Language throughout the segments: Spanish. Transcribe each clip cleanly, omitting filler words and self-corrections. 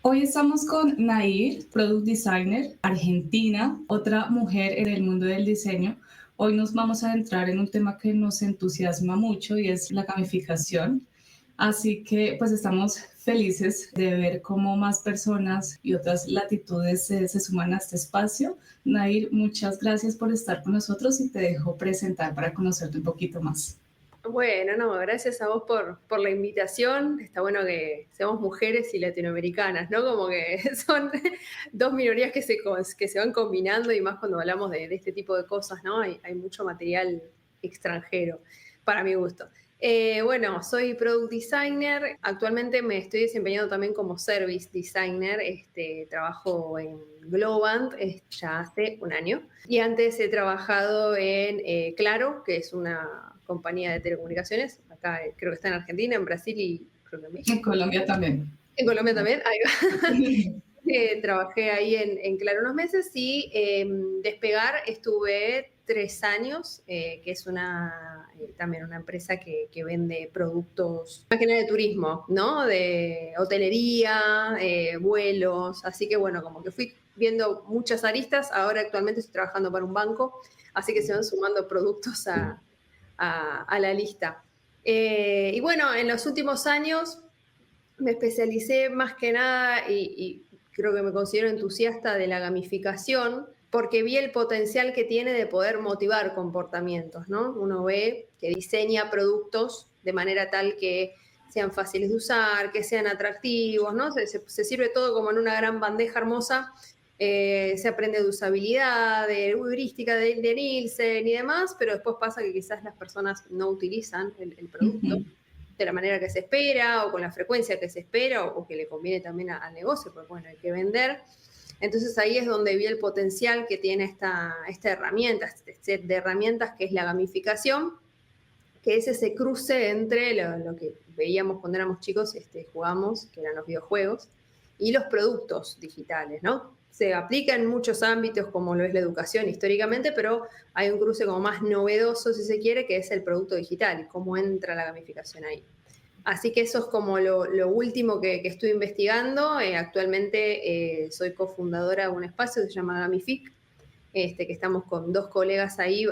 Hoy estamos con Nair, Product Designer, argentina, otra mujer en el mundo del diseño. Hoy nos vamos a entrar en un tema que nos entusiasma mucho y es la gamificación. Así que pues estamos felices de ver cómo más personas y otras latitudes se suman a este espacio. Nair, muchas gracias por estar con nosotros y te dejo presentar para conocerte un poquito más. Bueno, no, gracias a vos por la invitación. Está bueno que seamos mujeres y latinoamericanas, ¿no? Como que son dos minorías que se van combinando y más cuando hablamos de este tipo de cosas, ¿no? Hay mucho material extranjero, para mi gusto. Bueno, soy product designer. Actualmente me estoy desempeñando también como service designer. Trabajo en Globant ya hace un año. Y antes he trabajado en Claro, que es una compañía de telecomunicaciones. Acá creo que está en Argentina, en Brasil y creo que en En México. Colombia también. En Colombia también, ahí va. Trabajé ahí en Claro unos meses y Despegar estuve 3 años, que es también una empresa que vende productos, más que nada de turismo, ¿no? De hotelería, vuelos, así que bueno, como que fui viendo muchas aristas, ahora actualmente estoy trabajando para un banco, así que se van sumando productos a la lista. Y bueno, en los últimos años me especialicé más que nada y creo que me considero entusiasta de la gamificación porque vi el potencial que tiene de poder motivar comportamientos, ¿no? Uno ve que diseña productos de manera tal que sean fáciles de usar, que sean atractivos, ¿no? Se sirve todo como en una gran bandeja hermosa. Se aprende de usabilidad, de heurística de Nielsen y demás, pero después pasa que quizás las personas no utilizan el producto de la manera que se espera o con la frecuencia que se espera o que le conviene también al negocio, porque bueno, hay que vender. Entonces ahí es donde vi el potencial que tiene esta herramienta, este set de herramientas que es la gamificación, que es ese cruce entre lo que veíamos cuando éramos chicos, jugamos, que eran los videojuegos, y los productos digitales, ¿no? Se aplica en muchos ámbitos como lo es la educación históricamente, pero hay un cruce como más novedoso, si se quiere, que es el producto digital y cómo entra la gamificación ahí. Así que eso es como lo último que estoy investigando. Actualmente soy cofundadora de un espacio que se llama Gamific, que estamos con dos colegas ahí.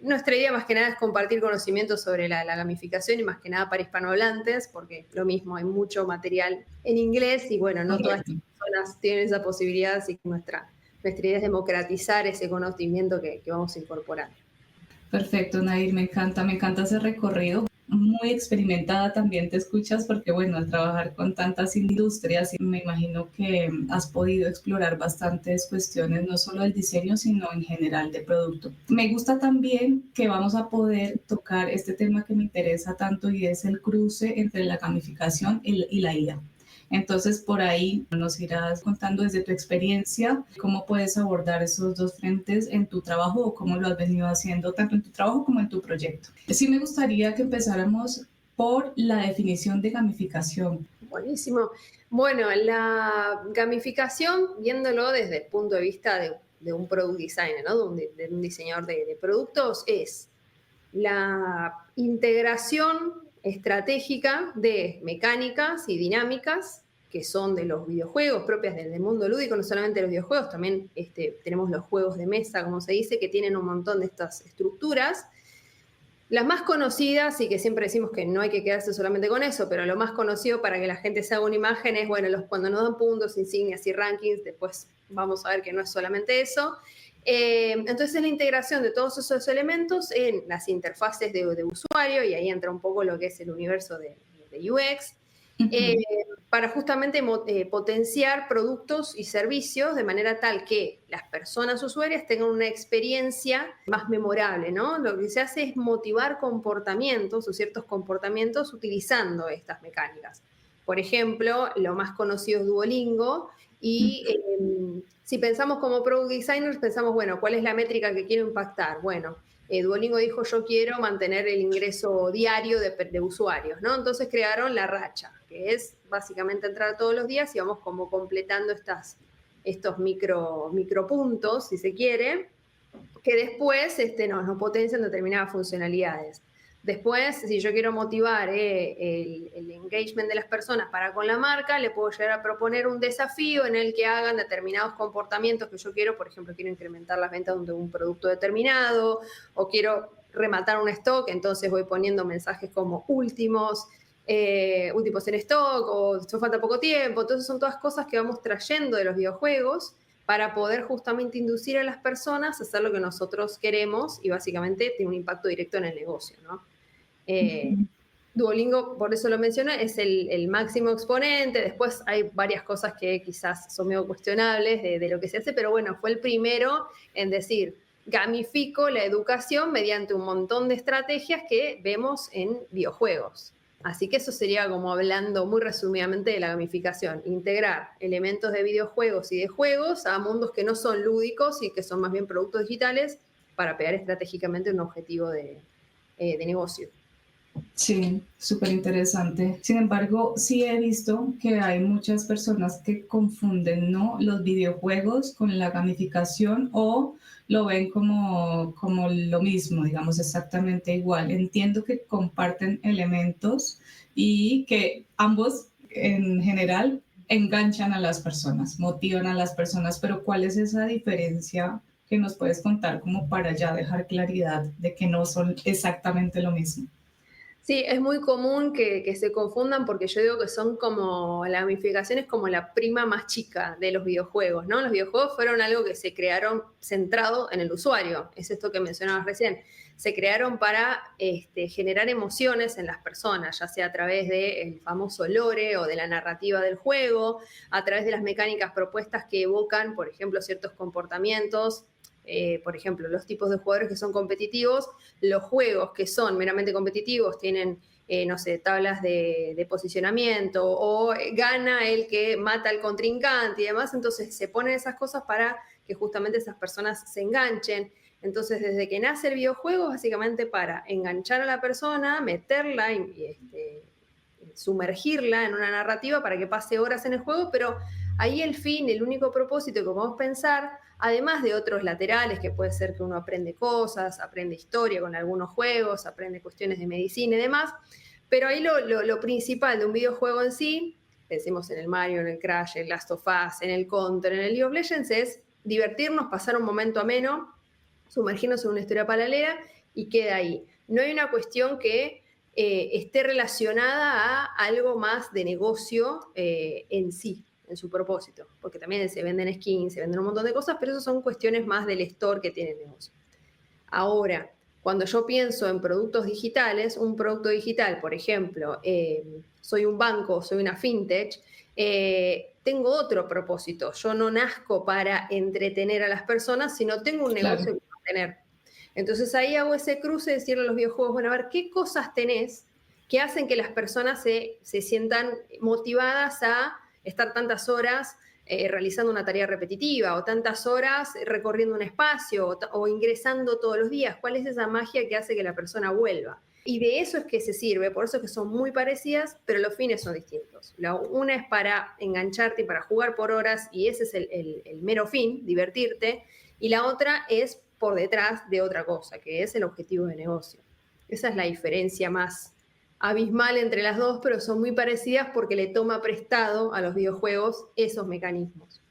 Nuestra idea más que nada es compartir conocimientos sobre la gamificación y más que nada para hispanohablantes, porque lo mismo, hay mucho material en inglés y bueno, no todas Correcto. las personas tienen esa posibilidad, así que nuestra idea es democratizar ese conocimiento que vamos incorporando. Perfecto, Nair, me encanta ese recorrido. Muy experimentada también te escuchas porque, bueno, al trabajar con tantas industrias, me imagino que has podido explorar bastantes cuestiones, no solo del diseño, sino en general de producto. Me gusta también que vamos a poder tocar este tema que me interesa tanto y es el cruce entre la gamificación y la IA. Entonces, por ahí nos irás contando desde tu experiencia cómo puedes abordar esos dos frentes en tu trabajo o cómo lo has venido haciendo tanto en tu trabajo como en tu proyecto. Sí me gustaría que empezáramos por la definición de gamificación. Buenísimo. Bueno, la gamificación, viéndolo desde el punto de vista de un product designer, ¿no? De un diseñador de productos, es la integración estratégica de mecánicas y dinámicas que son de los videojuegos, propias del mundo lúdico, no solamente los videojuegos, también tenemos los juegos de mesa, como se dice, que tienen un montón de estas estructuras. Las más conocidas, y que siempre decimos que no hay que quedarse solamente con eso, pero lo más conocido para que la gente se haga una imagen es, bueno, cuando nos dan puntos, insignias y rankings, después vamos a ver que no es solamente eso. Entonces es la integración de todos esos elementos en las interfaces de usuario, y ahí entra un poco lo que es el universo de UX, eh, para justamente potenciar productos y servicios de manera tal que las personas usuarias tengan una experiencia más memorable, ¿no? Lo que se hace es motivar comportamientos o ciertos comportamientos utilizando estas mecánicas. Por ejemplo, lo más conocido es Duolingo y si pensamos como product designers, pensamos, bueno, ¿cuál es la métrica que quiero impactar? Bueno, Duolingo dijo, yo quiero mantener el ingreso diario de usuarios, ¿no? Entonces crearon la racha, que es básicamente entrar todos los días y vamos como completando estos micropuntos, si se quiere, que después nos potencian determinadas funcionalidades. Después, si yo quiero motivar el engagement de las personas para con la marca, le puedo llegar a proponer un desafío en el que hagan determinados comportamientos que yo quiero. Por ejemplo, quiero incrementar las ventas de un producto determinado o quiero rematar un stock, entonces voy poniendo mensajes como últimos en stock o esto falta poco tiempo. Entonces son todas cosas que vamos trayendo de los videojuegos para poder justamente inducir a las personas a hacer lo que nosotros queremos y básicamente tiene un impacto directo en el negocio, ¿no? Duolingo, por eso lo mencioné, es el máximo exponente. Después hay varias cosas que quizás son medio cuestionables de lo que se hace, pero bueno, fue el primero en decir, gamifico la educación mediante un montón de estrategias que vemos en videojuegos. Así que eso sería como hablando muy resumidamente de la gamificación, integrar elementos de videojuegos y de juegos a mundos que no son lúdicos y que son más bien productos digitales para pegar estratégicamente un objetivo de negocio. Sí, súper interesante. Sin embargo, sí he visto que hay muchas personas que confunden, ¿no?, los videojuegos con la gamificación o lo ven como lo mismo, digamos, exactamente igual. Entiendo que comparten elementos y que ambos en general enganchan a las personas, motivan a las personas, pero ¿cuál es esa diferencia que nos puedes contar como para ya dejar claridad de que no son exactamente lo mismo? Sí, es muy común que se confundan porque yo digo que son como, la gamificación es como la prima más chica de los videojuegos, ¿no? Los videojuegos fueron algo que se crearon centrado en el usuario, es esto que mencionabas recién. Se crearon para generar emociones en las personas, ya sea a través del famoso lore o de la narrativa del juego, a través de las mecánicas propuestas que evocan, por ejemplo, ciertos comportamientos. Por ejemplo, los tipos de jugadores que son competitivos, los juegos que son meramente competitivos tienen, no sé, tablas de posicionamiento o gana el que mata al contrincante y demás, entonces se ponen esas cosas para que justamente esas personas se enganchen. Entonces, desde que nace el videojuego, básicamente para enganchar a la persona, meterla y sumergirla en una narrativa para que pase horas en el juego, pero ahí el fin, el único propósito que podemos pensar, además de otros laterales, que puede ser que uno aprende cosas, aprende historia con algunos juegos, aprende cuestiones de medicina y demás, pero ahí lo principal de un videojuego en sí, decimos en el Mario, en el Crash, en el Last of Us, en el Counter, en el League of Legends, es divertirnos, pasar un momento ameno, sumergirnos en una historia paralela y queda ahí. No hay una cuestión que esté relacionada a algo más de negocio en sí, en su propósito, porque también se venden skins, se venden un montón de cosas, pero eso son cuestiones más del store que tiene el negocio. Ahora, cuando yo pienso en productos digitales, un producto digital, por ejemplo, soy un banco, soy una fintech, tengo otro propósito. Yo no nazco para entretener a las personas, sino tengo un negocio Claro. que mantener. Entonces ahí hago ese cruce de decirle a los videojuegos, bueno, a ver, ¿qué cosas tenés que hacen que las personas se sientan motivadas a estar tantas horas realizando una tarea repetitiva o tantas horas recorriendo un espacio o ingresando todos los días? ¿Cuál es esa magia que hace que la persona vuelva? Y de eso es que se sirve, por eso es que son muy parecidas, pero los fines son distintos. Una es para engancharte y para jugar por horas, y ese es el mero fin, divertirte, y la otra es por detrás de otra cosa, que es el objetivo de negocio. Esa es la diferencia más abismal entre las dos, pero son muy parecidas porque le toma prestado a los videojuegos esos mecanismos.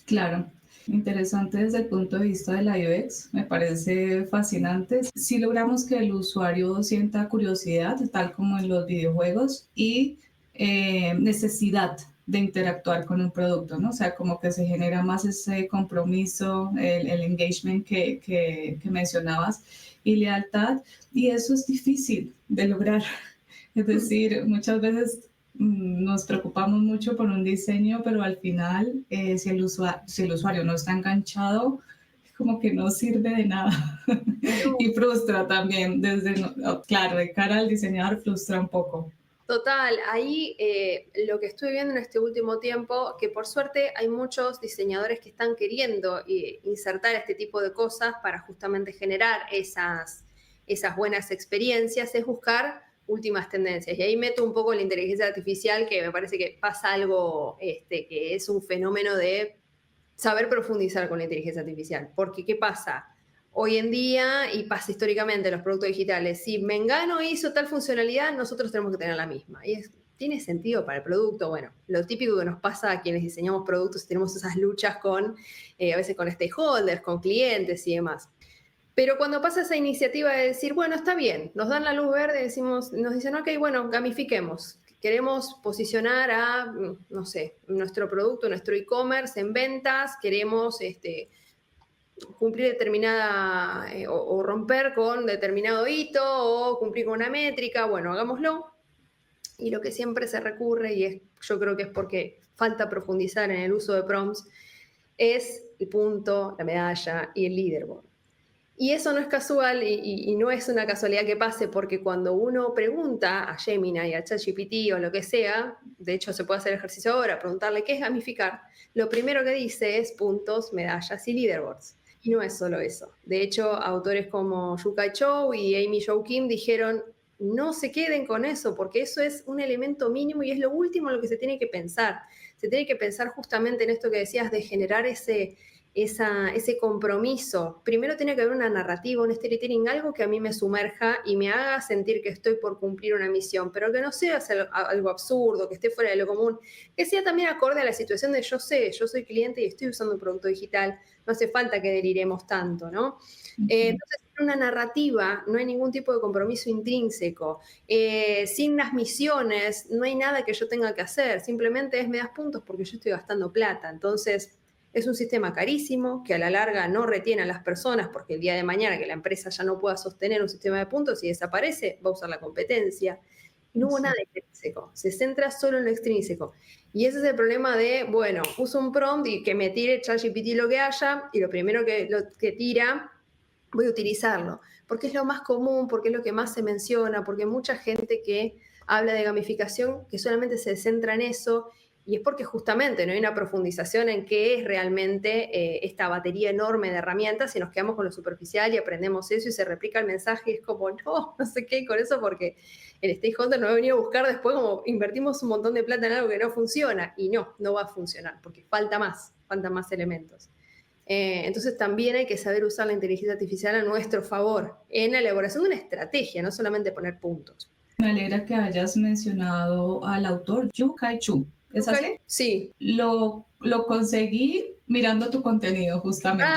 Claro, interesante desde el punto de vista de la UX, me parece fascinante. Si logramos que el usuario sienta curiosidad, tal como en los videojuegos, y necesidad de interactuar con un producto, ¿no? O sea, como que se genera más ese compromiso, el engagement que mencionabas y lealtad, y eso es difícil de lograr. Es decir, muchas veces nos preocupamos mucho por un diseño, pero al final, si el usuario no está enganchado, es como que no sirve de nada. Y frustra también, claro, de cara al diseñador frustra un poco. Total, ahí lo que estoy viendo en este último tiempo, que por suerte hay muchos diseñadores que están queriendo insertar este tipo de cosas para justamente generar esas buenas experiencias, es buscar últimas tendencias. Y ahí meto un poco la inteligencia artificial, que me parece que pasa algo que es un fenómeno de saber profundizar con la inteligencia artificial. Porque, ¿qué pasa? hoy en día, y pasa históricamente en los productos digitales, si Mengano hizo tal funcionalidad, nosotros tenemos que tener la misma. Y tiene sentido para el producto. Bueno, lo típico que nos pasa a quienes diseñamos productos y tenemos esas luchas a veces con stakeholders, con clientes y demás. Pero cuando pasa esa iniciativa de decir, bueno, está bien, nos dan la luz verde, nos dicen, ok, bueno, gamifiquemos. Queremos posicionar no sé, nuestro producto, nuestro e-commerce en ventas, queremos cumplir determinada o romper con determinado hito o cumplir con una métrica, bueno, hagámoslo. Y lo que siempre se recurre, yo creo que es porque falta profundizar en el uso de prompts, es el punto, la medalla y el leaderboard. Y eso no es casual y no es una casualidad que pase, porque cuando uno pregunta a Gemini, a ChatGPT o lo que sea, de hecho se puede hacer el ejercicio ahora, preguntarle qué es gamificar, lo primero que dice es puntos, medallas y leaderboards. Y no es solo eso. De hecho, autores como Yu-Kai Chou y Amy Zhou Kim dijeron, no se queden con eso, porque eso es un elemento mínimo y es lo último en lo que se tiene que pensar. Se tiene que pensar justamente en esto que decías de generar ese compromiso. Primero tiene que haber una narrativa, un storytelling, algo que a mí me sumerja y me haga sentir que estoy por cumplir una misión, pero que no sea algo absurdo, que esté fuera de lo común, que sea también acorde a la situación de yo soy cliente y estoy usando un producto digital, no hace falta que deliremos tanto, ¿no? Entonces, en una narrativa no hay ningún tipo de compromiso intrínseco. Sin las misiones no hay nada que yo tenga que hacer, simplemente me das puntos porque yo estoy gastando plata. Entonces, es un sistema carísimo que a la larga no retiene a las personas porque el día de mañana que la empresa ya no pueda sostener un sistema de puntos y desaparece, va a usar la competencia. Y no hubo nada intrínseco, se centra solo en lo extrínseco. Y ese es el problema de, bueno, uso un prompt y que me tire ChatGPT lo que haya y lo primero que tira, voy a utilizarlo. Porque es lo más común, porque es lo que más se menciona, porque mucha gente que habla de gamificación que solamente se centra en eso. Y es porque justamente no hay una profundización en qué es realmente esta batería enorme de herramientas y nos quedamos con lo superficial y aprendemos eso y se replica el mensaje y es como, no sé qué, con eso porque el stakeholder nos va a venir a buscar después como invertimos un montón de plata en algo que no funciona y no va a funcionar porque faltan más elementos. Entonces también hay que saber usar la inteligencia artificial a nuestro favor en la elaboración de una estrategia, no solamente poner puntos. Me alegra que hayas mencionado al autor Yu-Kai Chu. ¿Es así? Sí. Lo conseguí mirando tu contenido, justamente.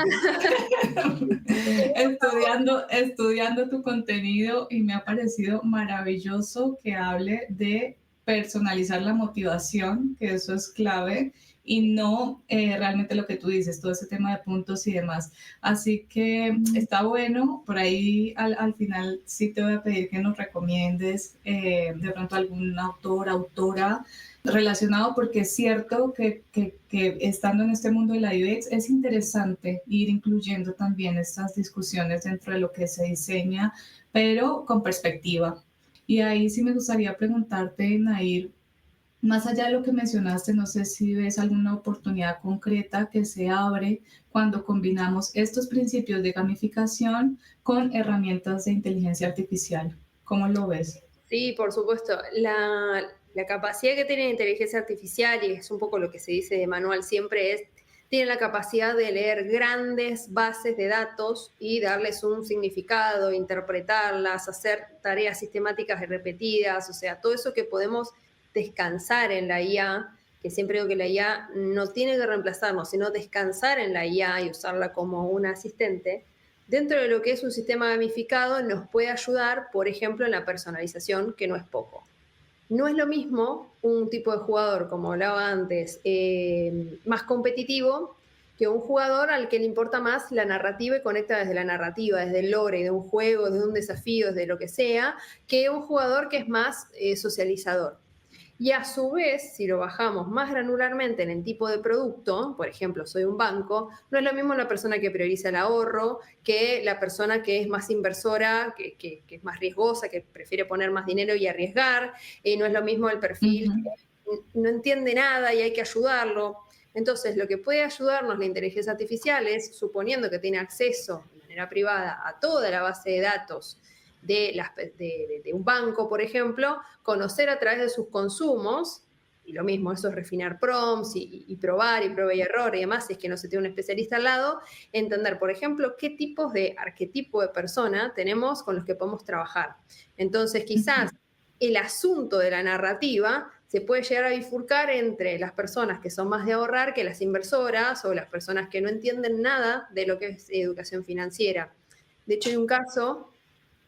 estudiando tu contenido y me ha parecido maravilloso que hable de personalizar la motivación, que eso es clave, y no realmente lo que tú dices, todo ese tema de puntos y demás. Así que está bueno, por ahí al final sí te voy a pedir que nos recomiendes de pronto algún autor, autora relacionado, porque es cierto que estando en este mundo de la UX es interesante ir incluyendo también estas discusiones dentro de lo que se diseña, pero con perspectiva. Y ahí sí me gustaría preguntarte, Nair, más allá de lo que mencionaste, no sé si ves alguna oportunidad concreta que se abre cuando combinamos estos principios de gamificación con herramientas de inteligencia artificial. ¿Cómo lo ves? Sí, por supuesto. La capacidad que tiene la inteligencia artificial, y es un poco lo que se dice de manual siempre, tiene la capacidad de leer grandes bases de datos y darles un significado, interpretarlas, hacer tareas sistemáticas y repetidas, o sea, todo eso que podemos descansar en la IA, que siempre digo que la IA no tiene que reemplazarnos, sino descansar en la IA y usarla como un asistente. Dentro de lo que es un sistema gamificado nos puede ayudar, por ejemplo, en la personalización, que no es poco. No es lo mismo un tipo de jugador, como hablaba antes, más competitivo, que un jugador al que le importa más la narrativa y conecta desde la narrativa, desde el lore, de un juego, de un desafío, desde lo que sea, que un jugador que es más socializador. Y a su vez, si lo bajamos más granularmente en el tipo de producto, por ejemplo, soy un banco, no es lo mismo la persona que prioriza el ahorro que la persona que es más inversora, que es más riesgosa, que prefiere poner más dinero y arriesgar, y no es lo mismo el perfil que no entiende nada y hay que ayudarlo. Entonces, lo que puede ayudarnos la inteligencia artificial es, suponiendo que tiene acceso de manera privada a toda la base de datos de un banco, por ejemplo, conocer a través de sus consumos y lo mismo, eso es refinar prompts y probar y prueba y error y demás, si es que no se tiene un especialista al lado, entender, por ejemplo, qué tipos de arquetipo de persona tenemos con los que podemos trabajar. Entonces, quizás el asunto de la narrativa se puede llegar a bifurcar entre las personas que son más de ahorrar que las inversoras o las personas que no entienden nada de lo que es educación financiera. De hecho, hay un caso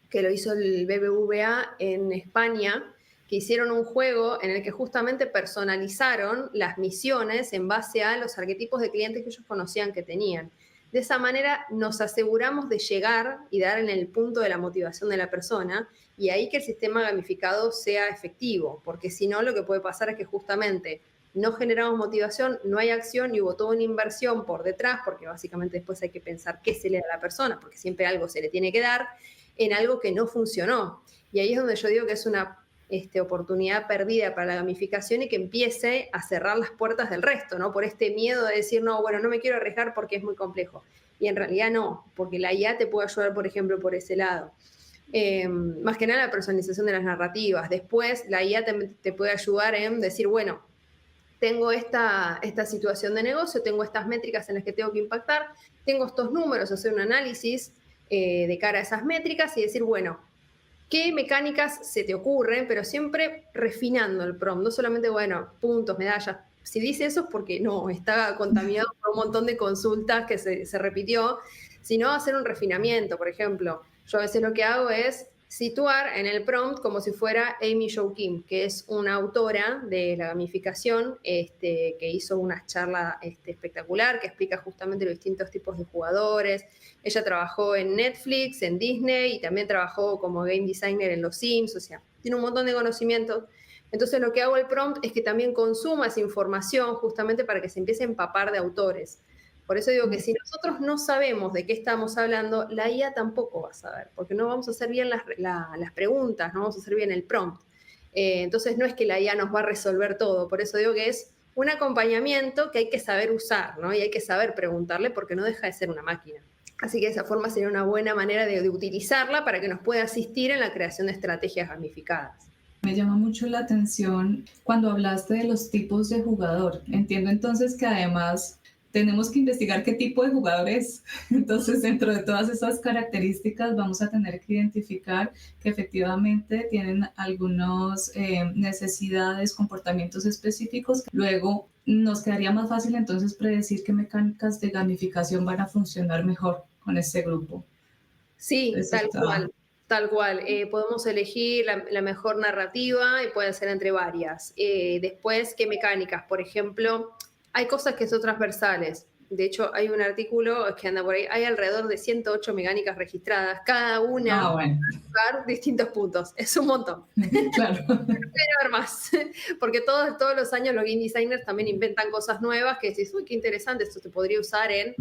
que lo hizo el BBVA en España, que hicieron un juego en el que justamente personalizaron las misiones en base a los arquetipos de clientes que ellos conocían que tenían. De esa manera nos aseguramos de llegar y dar en el punto de la motivación de la persona y ahí que el sistema gamificado sea efectivo, porque si no lo que puede pasar es que justamente no generamos motivación, no hay acción y hubo toda una inversión por detrás, porque básicamente después hay que pensar qué se le da a la persona, porque siempre algo se le tiene que dar, en algo que no funcionó. Y ahí es donde yo digo que es una oportunidad perdida para la gamificación y que empiece a cerrar las puertas del resto, ¿no? Por este miedo de decir, no, bueno, no me quiero arriesgar porque es muy complejo. Y en realidad no, porque la IA te puede ayudar, por ejemplo, por ese lado. Más que nada la personalización de las narrativas. Después, la IA te puede ayudar en decir, bueno, tengo esta situación de negocio, tengo estas métricas en las que tengo que impactar, tengo estos números, hacer un análisis de cara a esas métricas y decir, bueno, ¿qué mecánicas se te ocurren? Pero siempre refinando el prompt, no solamente, bueno, puntos, medallas. Si dice eso es porque no, está contaminado por un montón de consultas que se repitió, sino hacer un refinamiento. Por ejemplo, yo a veces lo que hago es situar en el prompt como si fuera Amy Jo Kim, que es una autora de la gamificación que hizo una charla espectacular que explica justamente los distintos tipos de jugadores. Ella trabajó en Netflix, en Disney y también trabajó como game designer en Los Sims, o sea, tiene un montón de conocimientos. Entonces lo que hago el prompt es que también consuma esa información justamente para que se empiece a empapar de autores. Por eso digo que si nosotros no sabemos de qué estamos hablando, la IA tampoco va a saber, porque no vamos a hacer bien las preguntas, no vamos a hacer bien el prompt. Entonces no es que la IA nos va a resolver todo, por eso digo que es un acompañamiento que hay que saber usar, ¿no? Y hay que saber preguntarle porque no deja de ser una máquina. Así que de esa forma sería una buena manera de utilizarla para que nos pueda asistir en la creación de estrategias gamificadas. Me llama mucho la atención cuando hablaste de los tipos de jugador. Entiendo entonces que además tenemos que investigar qué tipo de jugador es. Entonces, dentro de todas esas características, vamos a tener que identificar que efectivamente tienen algunas necesidades, comportamientos específicos. Luego, nos quedaría más fácil entonces predecir qué mecánicas de gamificación van a funcionar mejor con este grupo. Sí, Eso tal está... cual. Tal cual, podemos elegir la mejor narrativa y puede ser entre varias. Después, ¿qué mecánicas? Por ejemplo, hay cosas que son transversales. De hecho, hay un artículo que anda por ahí, hay alrededor de 108 mecánicas registradas, cada una bueno. para distintos puntos. Es un montón. Claro. Puede haber más, porque todos los años los game designers también inventan cosas nuevas que decís, uy, qué interesante, esto se podría usar en...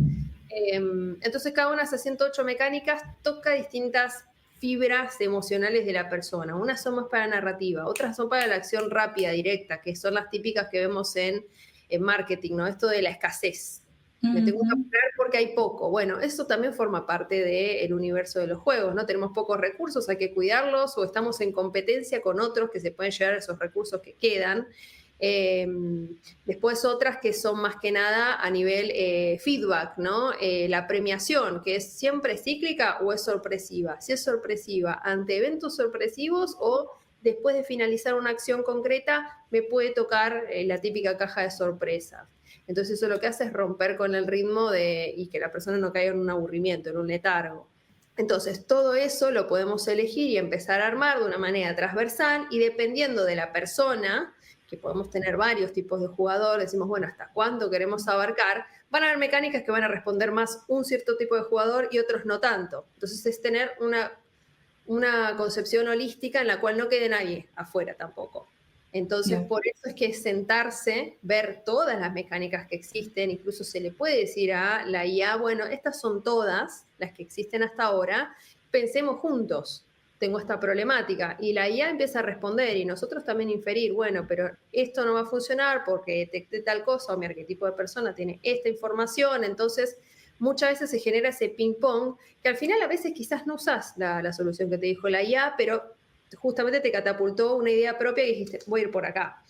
entonces, cada una de esas 108 mecánicas toca distintas fibras emocionales de la persona. Unas son más para narrativa, otras son para la acción rápida, directa, que son las típicas que vemos en marketing, ¿no? Esto de la escasez. Me tengo que apurar porque hay poco. Bueno, eso también forma parte del universo de los juegos, ¿no? Tenemos pocos recursos, hay que cuidarlos o estamos en competencia con otros que se pueden llevar esos recursos que quedan. Después otras que son más que nada a nivel feedback, ¿no? La premiación, que es siempre cíclica o es sorpresiva. Si es sorpresiva ante eventos sorpresivos o después de finalizar una acción concreta, me puede tocar la típica caja de sorpresas. Entonces eso lo que hace es romper con el ritmo y que la persona no caiga en un aburrimiento, en un letargo. Entonces todo eso lo podemos elegir y empezar a armar de una manera transversal y dependiendo de la persona, que podemos tener varios tipos de jugador, decimos, bueno, ¿hasta cuándo queremos abarcar? Van a haber mecánicas que van a responder más un cierto tipo de jugador y otros no tanto. Entonces es tener una concepción holística en la cual no quede nadie afuera tampoco. Entonces, por eso es que sentarse, ver todas las mecánicas que existen, incluso se le puede decir a la IA, bueno, estas son todas las que existen hasta ahora, pensemos juntos, tengo esta problemática, y la IA empieza a responder y nosotros también inferir, bueno, pero esto no va a funcionar porque detecté tal cosa o mi arquetipo de persona tiene esta información, entonces muchas veces se genera ese ping-pong que al final a veces quizás no usas la solución que te dijo la IA, pero justamente te catapultó una idea propia y dijiste, voy a ir por acá.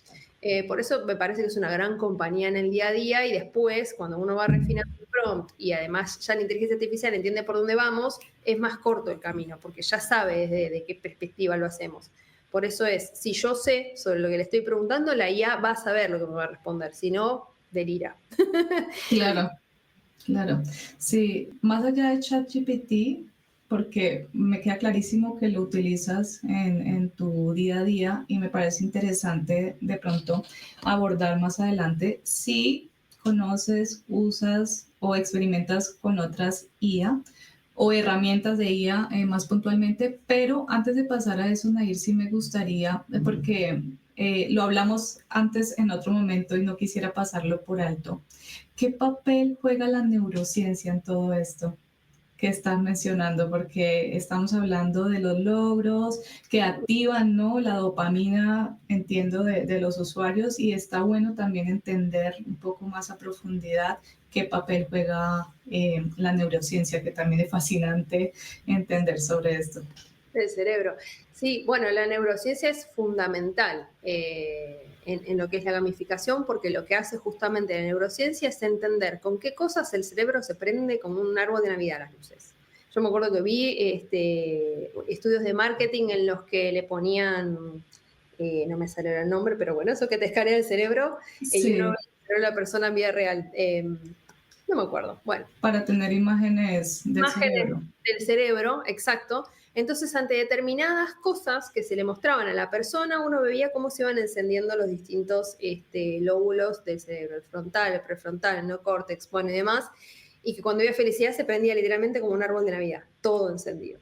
Por eso me parece que es una gran compañía en el día a día y después, cuando uno va refinando el prompt y además ya la inteligencia artificial entiende por dónde vamos, es más corto el camino, porque ya sabe desde de qué perspectiva lo hacemos. Por eso si yo sé sobre lo que le estoy preguntando, la IA va a saber lo que me va a responder, si no, delira. Claro, claro. Sí, más allá de ChatGPT, porque me queda clarísimo que lo utilizas en tu día a día y me parece interesante de pronto abordar más adelante si conoces, usas o experimentas con otras IA o herramientas de IA más puntualmente, pero antes de pasar a eso, Nair, sí me gustaría, porque lo hablamos antes en otro momento y no quisiera pasarlo por alto. ¿Qué papel juega la neurociencia en todo esto que estás mencionando? Porque estamos hablando de los logros que activan, ¿no?, la dopamina, entiendo, de los usuarios, y está bueno también entender un poco más a profundidad qué papel juega la neurociencia, que también es fascinante entender sobre esto. Del cerebro. Sí, bueno, la neurociencia es fundamental en lo que es la gamificación, porque lo que hace justamente la neurociencia es entender con qué cosas el cerebro se prende como un árbol de Navidad a las luces. Yo me acuerdo que vi estudios de marketing en los que le ponían, no me sale el nombre, pero bueno, eso que te escanea el cerebro y uno ve Sí, el cerebro de la persona en vida real. No me acuerdo. Bueno, para tener imágenes del imágenes cerebro. del cerebro, exacto. Entonces, ante determinadas cosas que se le mostraban a la persona, uno veía cómo se iban encendiendo los distintos lóbulos del cerebro, el frontal, el prefrontal, el neocórtex, bueno, y demás, y que cuando había felicidad se prendía literalmente como un árbol de Navidad, todo encendido.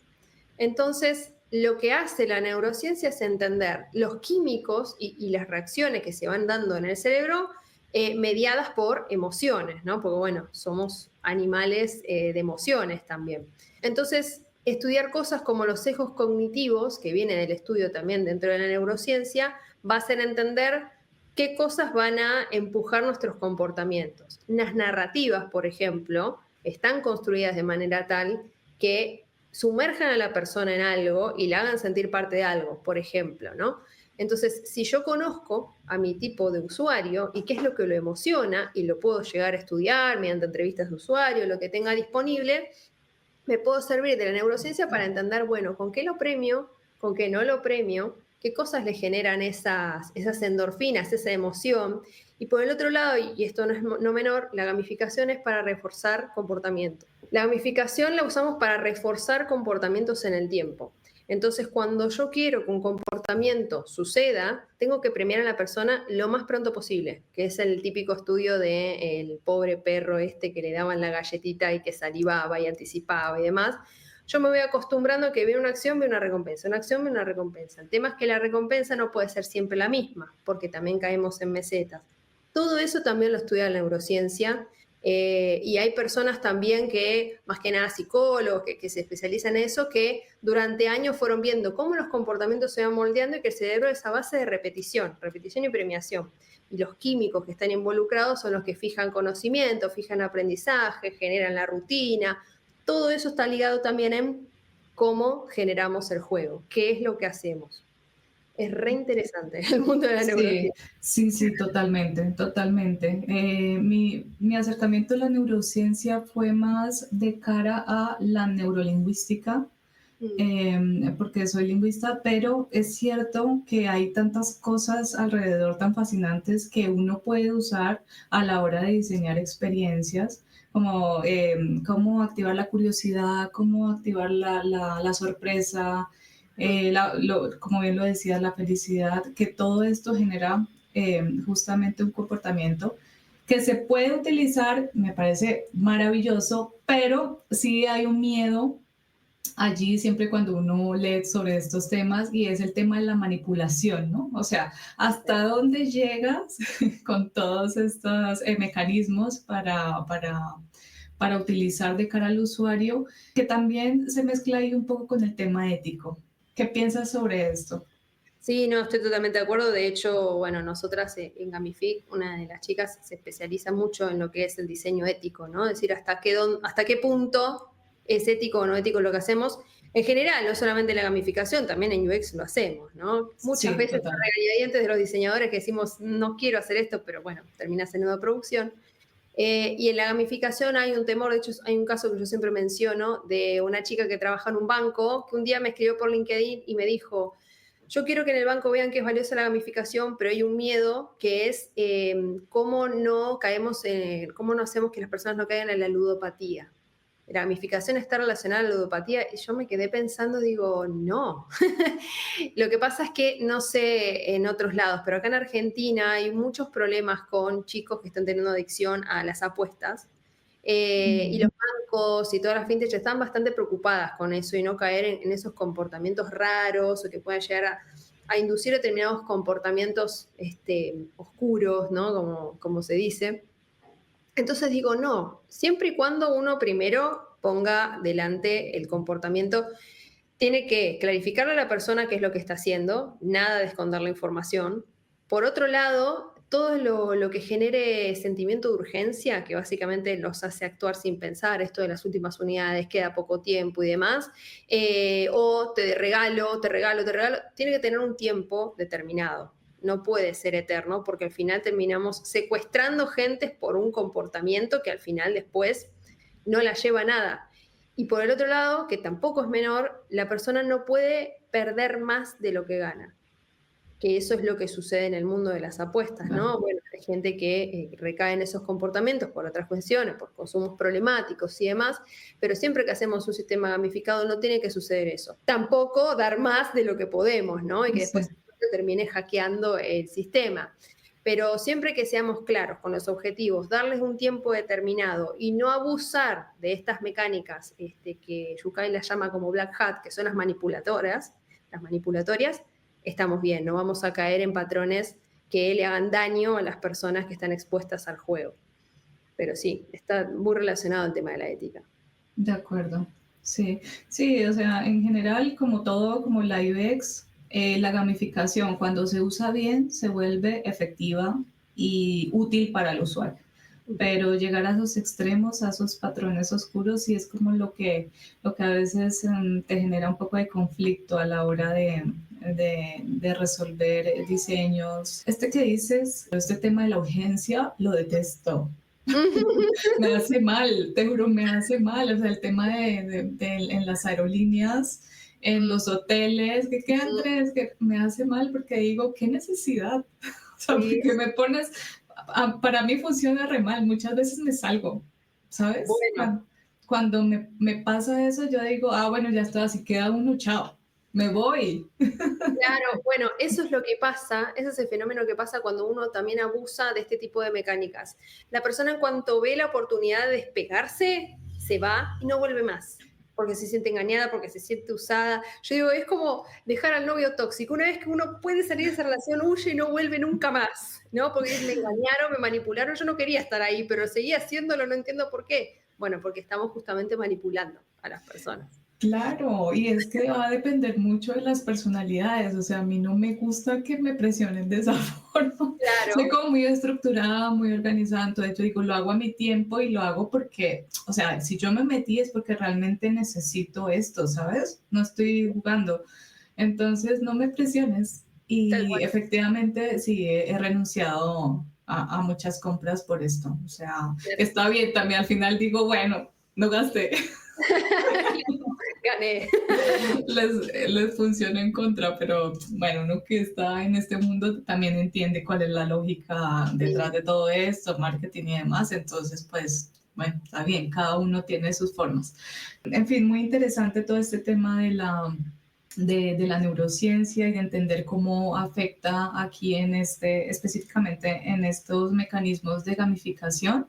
Entonces, lo que hace la neurociencia es entender los químicos y las reacciones que se van dando en el cerebro mediadas por emociones, ¿no? Porque, bueno, somos animales de emociones también. Entonces, estudiar cosas como los sesgos cognitivos, que viene del estudio también dentro de la neurociencia, va a hacer entender qué cosas van a empujar nuestros comportamientos. Las narrativas, por ejemplo, están construidas de manera tal que sumerjan a la persona en algo y la hagan sentir parte de algo, por ejemplo, ¿no? Entonces, si yo conozco a mi tipo de usuario y qué es lo que lo emociona y lo puedo llegar a estudiar mediante entrevistas de usuario, lo que tenga disponible, me puedo servir de la neurociencia para entender, bueno, con qué lo premio, con qué no lo premio, qué cosas le generan esas endorfinas, esa emoción. Y por el otro lado, y esto no es no menor, la gamificación es para reforzar comportamiento. La gamificación la usamos para reforzar comportamientos en el tiempo. Entonces, cuando yo quiero que un comportamiento suceda, tengo que premiar a la persona lo más pronto posible, que es el típico estudio del pobre perro que le daban la galletita y que salivaba y anticipaba y demás. Yo me voy acostumbrando a que viene una acción, viene una recompensa, una acción, viene una recompensa. El tema es que la recompensa no puede ser siempre la misma, porque también caemos en mesetas. Todo eso también lo estudia la neurociencia y hay personas también que, más que nada psicólogos, que se especializan en eso, que durante años fueron viendo cómo los comportamientos se van moldeando y que el cerebro es a base de repetición, repetición y premiación. Y los químicos que están involucrados son los que fijan conocimiento, fijan aprendizaje, generan la rutina. Todo eso está ligado también en cómo generamos el juego, qué es lo que hacemos. Es re interesante el mundo de la Sí, neurociencia. sí, sí, totalmente, totalmente. Mi acercamiento a la neurociencia fue más de cara a la neurolingüística, porque soy lingüista, pero es cierto que hay tantas cosas alrededor tan fascinantes que uno puede usar a la hora de diseñar experiencias, como cómo activar la curiosidad, cómo activar la sorpresa, como bien lo decía, la felicidad, que todo esto genera justamente un comportamiento que se puede utilizar, me parece maravilloso, pero sí hay un miedo allí siempre cuando uno lee sobre estos temas, y es el tema de la manipulación, ¿no? O sea, ¿hasta dónde llegas con todos estos mecanismos para utilizar de cara al usuario? Que también se mezcla ahí un poco con el tema ético. ¿Qué piensas sobre esto? Sí, no, estoy totalmente de acuerdo. De hecho, bueno, nosotras en Gamific, una de las chicas se especializa mucho en lo que es el diseño ético, ¿no? Es decir, hasta qué punto es ético o no ético lo que hacemos. En general, no solamente la gamificación, también en UX lo hacemos, ¿no? Muchas Sí, veces total. regañadientes de los diseñadores que decimos, no quiero hacer esto, pero bueno, terminas en nueva producción. Y en la gamificación hay un temor, de hecho hay un caso que yo siempre menciono de una chica que trabaja en un banco que un día me escribió por LinkedIn y me dijo, yo quiero que en el banco vean que es valiosa la gamificación, pero hay un miedo que es cómo no caemos, cómo no hacemos que las personas no caigan en la ludopatía. La gamificación está relacionada a la ludopatía y yo me quedé pensando, digo, no. Lo que pasa es que no sé en otros lados, pero acá en Argentina hay muchos problemas con chicos que están teniendo adicción a las apuestas. Y Mm. los bancos y todas las fintech están bastante preocupadas con eso y no caer en esos comportamientos raros o que puedan llegar a inducir determinados comportamientos oscuros, ¿no? Como se dice. Entonces digo, no, siempre y cuando uno primero ponga delante el comportamiento, tiene que clarificarle a la persona qué es lo que está haciendo, nada de esconder la información. Por otro lado, todo lo que genere sentimiento de urgencia, que básicamente los hace actuar sin pensar, esto de las últimas unidades, queda poco tiempo y demás, o te regalo, te regalo, te regalo, tiene que tener un tiempo determinado. No puede ser eterno porque al final terminamos secuestrando gentes por un comportamiento que al final después no la lleva a nada. Y por el otro lado, que tampoco es menor, la persona no puede perder más de lo que gana, que eso es lo que sucede en el mundo de las apuestas, Claro. ¿no? Bueno, hay gente que recae en esos comportamientos por otras cuestiones, por consumos problemáticos y demás, pero siempre que hacemos un sistema gamificado no tiene que suceder eso. Tampoco dar más de lo que podemos, ¿no? Y que Sí. después termine hackeando el sistema. Pero siempre que seamos claros con los objetivos, darles un tiempo determinado y no abusar de estas mecánicas que Yukai las llama como black hat, que son las manipulatorias, estamos bien, no vamos a caer en patrones que le hagan daño a las personas que están expuestas al juego. Pero sí, está muy relacionado al tema de la ética. De acuerdo, sí, sí, o sea, en general, como todo, como la UX, la gamificación, cuando se usa bien, se vuelve efectiva y útil para el usuario. Pero llegar a esos extremos, a esos patrones oscuros, sí es como lo que a veces te genera un poco de conflicto a la hora de resolver diseños. Este que dices, este tema de la urgencia, lo detesto. Me hace mal, te juro, me hace mal. O sea, el tema en las aerolíneas, en los hoteles, que quedan tres, que me hace mal porque digo, ¿qué necesidad? O sea, Sí, porque me pones, para mí funciona re mal, muchas veces me salgo, ¿sabes? bueno, Cuando me pasa eso, yo digo, ah, bueno, ya está, así queda uno, chao, me voy. claro, bueno, eso es lo que pasa, ese es el fenómeno que pasa cuando uno también abusa de este tipo de mecánicas. La persona en cuanto ve la oportunidad de despegarse, se va y no vuelve más, porque se siente engañada, porque se siente usada. Yo digo, es como dejar al novio tóxico. Una vez que uno puede salir de esa relación, huye y no vuelve nunca más, ¿no? Porque me engañaron, me manipularon, yo no quería estar ahí, pero seguía haciéndolo, no entiendo por qué. Bueno, porque estamos justamente manipulando a las personas. Claro, y es que va a depender mucho de las personalidades, o sea, a mí no me gusta que me presionen de esa forma. Soy Claro, como muy estructurada, muy organizada, entonces yo digo, lo hago a mi tiempo y lo hago porque, o sea, si yo me metí es porque realmente necesito esto, ¿sabes? No estoy jugando. Entonces, no me presiones. tal Y cual. efectivamente, sí, he renunciado a muchas compras por esto. O sea, está bien, también al final digo, bueno, no gasté. Gané. Les funciona en contra, pero bueno, uno que está en este mundo también entiende cuál es la lógica detrás Sí. de todo esto, marketing y demás, entonces pues bueno, está bien, cada uno tiene sus formas. En fin, muy interesante todo este tema de la neurociencia y de entender cómo afecta aquí en específicamente en estos mecanismos de gamificación.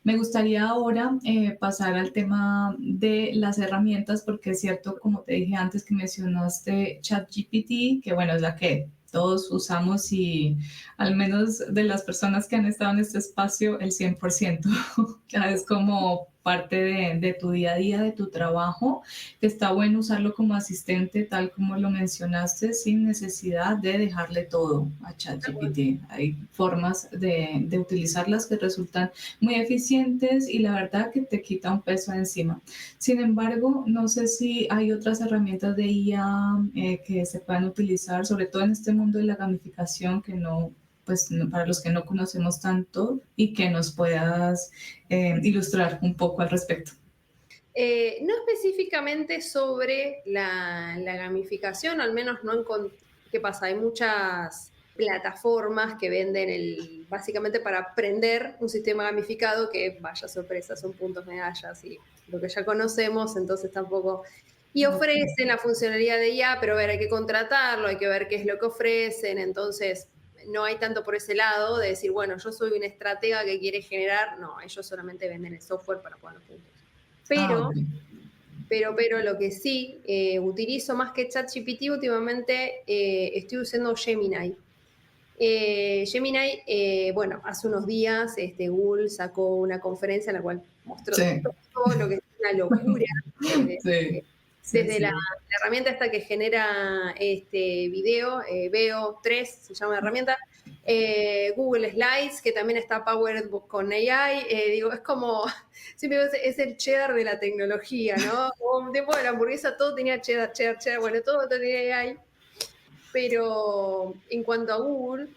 Me gustaría ahora pasar al tema de las herramientas, porque es cierto, como te dije antes, que mencionaste ChatGPT, que bueno, es la que todos usamos y al menos de las personas que han estado en este espacio, el 100% ya es como parte de tu día a día, de tu trabajo, que está bueno usarlo como asistente, tal como lo mencionaste, sin necesidad de dejarle todo a ChatGPT. Hay formas de utilizarlas que resultan muy eficientes y la verdad que te quita un peso encima. Sin embargo, no sé si hay otras herramientas de IA que se puedan utilizar, sobre todo en este mundo de la gamificación, que no, pues para los que no conocemos tanto y que nos puedas ilustrar un poco al respecto. No específicamente sobre la gamificación, al menos no encontré. ¿Qué pasa? Hay muchas plataformas que venden básicamente para aprender un sistema gamificado que, vaya sorpresa, son puntos, medallas y lo que ya conocemos, entonces tampoco. Y ofrecen la funcionalidad de IA, pero a ver, hay que contratarlo, hay que ver qué es lo que ofrecen, entonces no hay tanto por ese lado de decir, bueno, yo soy una estratega que quiere generar, no, ellos solamente venden el software para poner puntos. Ah, Pero, ok. pero lo que sí utilizo más que ChatGPT últimamente, estoy usando Gemini. Gemini, bueno, hace unos días Google sacó una conferencia en la cual mostró Sí, todo lo que es una locura. sí, sí, Desde la sí. herramienta esta que genera video, Veo3 se llama la herramienta, Google Slides, que también está powered con AI, digo, es como, siempre digo, es el cheddar de la tecnología, ¿no? Como un tiempo de la hamburguesa todo tenía cheddar, cheddar, cheddar, bueno, todo tenía AI, pero en cuanto a Google,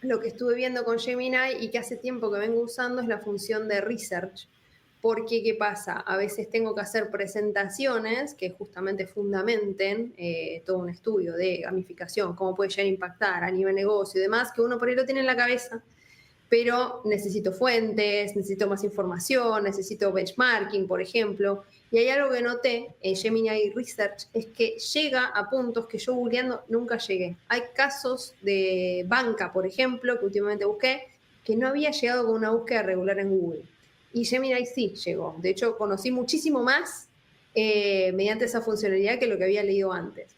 lo que estuve viendo con Gemini y que hace tiempo que vengo usando es la función de research. Porque, ¿qué pasa? A veces tengo que hacer presentaciones que justamente fundamenten todo un estudio de gamificación, cómo puede llegar a impactar a nivel negocio y demás, que uno por ahí lo tiene en la cabeza, pero necesito fuentes, necesito más información, necesito benchmarking, por ejemplo. Y hay algo que noté en Gemini Research, es que llega a puntos que yo googleando nunca llegué. Hay casos de banca, por ejemplo, que últimamente busqué, que no había llegado con una búsqueda regular en Google. Y Gemini sí llegó. De hecho, conocí muchísimo más mediante esa funcionalidad que lo que había leído antes.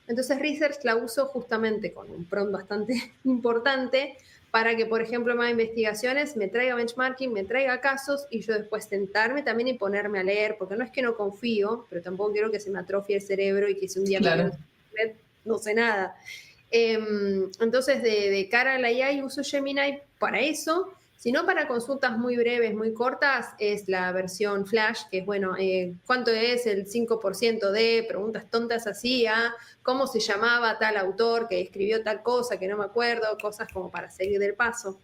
Entonces, Research la uso justamente con un prompt bastante importante para que, por ejemplo, más investigaciones me traiga benchmarking, me traiga casos y yo después sentarme también y ponerme a leer, porque no es que no confío, pero tampoco quiero que se me atrofie el cerebro y que si un día me quedo Claro. sin internet no sé nada. Entonces, de cara a la IA uso Gemini para eso. Si no, para consultas muy breves, muy cortas, es la versión Flash, que es, bueno, ¿cuánto es el 5% de preguntas tontas así a cómo se llamaba tal autor que escribió tal cosa, que no me acuerdo, cosas como para seguir del paso?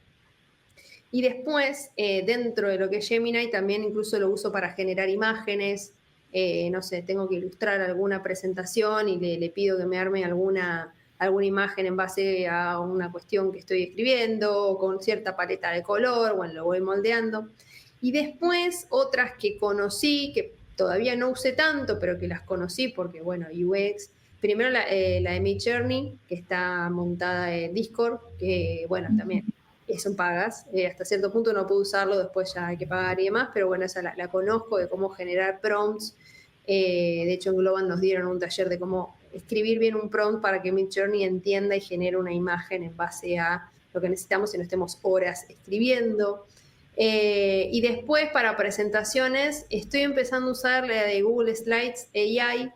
Y después, dentro de lo que es Gemini, también incluso lo uso para generar imágenes. No sé, tengo que ilustrar alguna presentación y le pido que me arme alguna imagen en base a una cuestión que estoy escribiendo, con cierta paleta de color, bueno, lo voy moldeando. Y después otras que conocí, que todavía no usé tanto, pero que las conocí porque, bueno, UX. Primero la de Midjourney, que está montada en Discord, que, bueno, también son pagas. Hasta cierto punto no puedo usarlo, después ya hay que pagar y demás, pero bueno, esa la conozco de cómo generar prompts. De hecho, en Global nos dieron un taller de cómo escribir bien un prompt para que Midjourney entienda y genere una imagen en base a lo que necesitamos y no estemos horas escribiendo. Y después, para presentaciones, estoy empezando a usar la de Google Slides AI,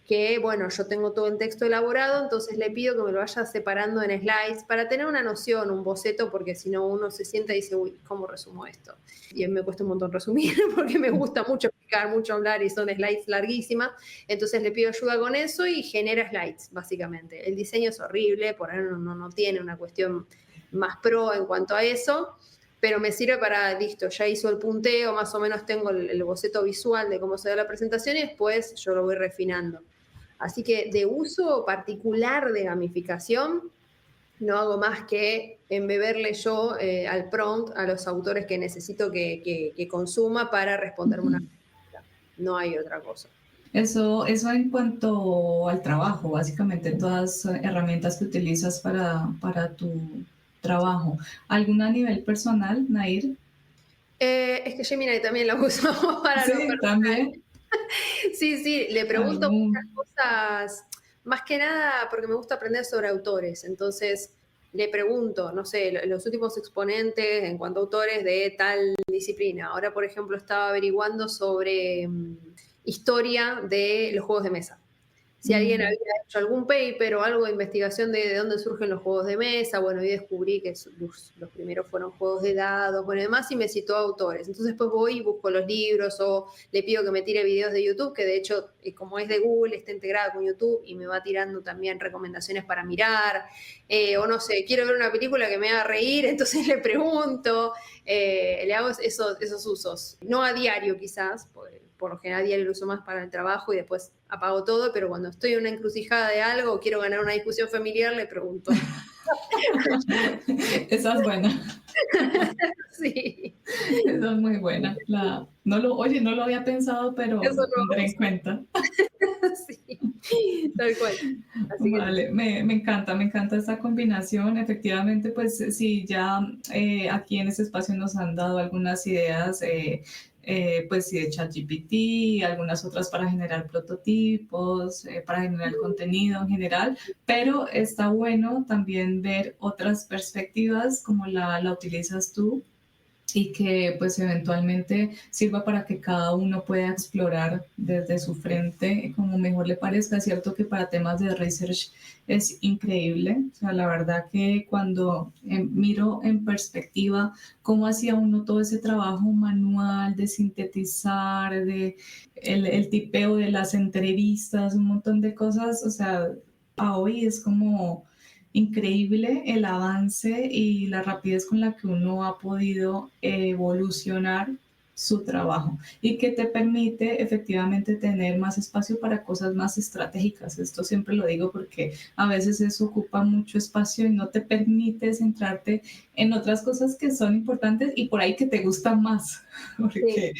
que, bueno, yo tengo todo el texto elaborado, entonces le pido que me lo vaya separando en slides para tener una noción, un boceto, porque si no uno se sienta y dice, uy, ¿cómo resumo esto? Y a mí me cuesta un montón resumir porque me gusta mucho explicar, mucho hablar y son slides larguísimas, entonces le pido ayuda con eso y genera slides, básicamente. El diseño es horrible, por ahí no tiene una cuestión más pro en cuanto a eso, pero me sirve para, listo, ya hizo el punteo, más o menos tengo el boceto visual de cómo se da la presentación y después yo lo voy refinando. Así que de uso particular de gamificación, no hago más que embeberle yo al prompt a los autores que necesito que consuma para responderme una pregunta. No hay otra cosa. Eso en cuanto al trabajo, básicamente todas herramientas que utilizas para tu trabajo. ¿Alguna a nivel personal, Nair? Es que Gemini también la uso para lo Sí, personal. también. Sí, sí, le pregunto muchas Algún, cosas, más que nada porque me gusta aprender sobre autores. Entonces, le pregunto, no sé, los últimos exponentes en cuanto a autores de tal disciplina. Ahora, por ejemplo, estaba averiguando sobre historia de los juegos de mesa. Si alguien había hecho algún paper o algo de investigación de dónde surgen los juegos de mesa, bueno, y descubrí que los primeros fueron juegos de dados, bueno, y demás, y me citó autores. Entonces después voy y busco los libros o le pido que me tire videos de YouTube, que de hecho, como es de Google, está integrada con YouTube y me va tirando también recomendaciones para mirar. O no sé, quiero ver una película que me haga reír, entonces le pregunto, le hago esos usos. No a diario quizás, por lo general a diario lo uso más para el trabajo y después apago todo, pero cuando estoy en una encrucijada de algo o quiero ganar una discusión familiar, le pregunto. Esa es buena. Sí. Esa es muy buena. Oye, no lo había pensado, pero Eso lo no tendré en cuenta. Sí, tal cual. Así Vale, me encanta esta combinación. Efectivamente, pues sí, ya aquí en este espacio nos han dado algunas ideas, pues sí, de ChatGPT, algunas otras para generar prototipos, para generar contenido en general, pero está bueno también ver otras perspectivas como la utilizas tú y que pues eventualmente sirva para que cada uno pueda explorar desde su frente como mejor le parezca. Es cierto que para temas de research es increíble, o sea, la verdad que cuando miro en perspectiva cómo hacía uno todo ese trabajo manual de sintetizar, de el tipeo de las entrevistas, un montón de cosas, o sea, a hoy es como increíble el avance y la rapidez con la que uno ha podido evolucionar su trabajo y que te permite efectivamente tener más espacio para cosas más estratégicas. Esto siempre lo digo porque a veces eso ocupa mucho espacio y no te permite centrarte en otras cosas que son importantes y por ahí que te gustan más. Porque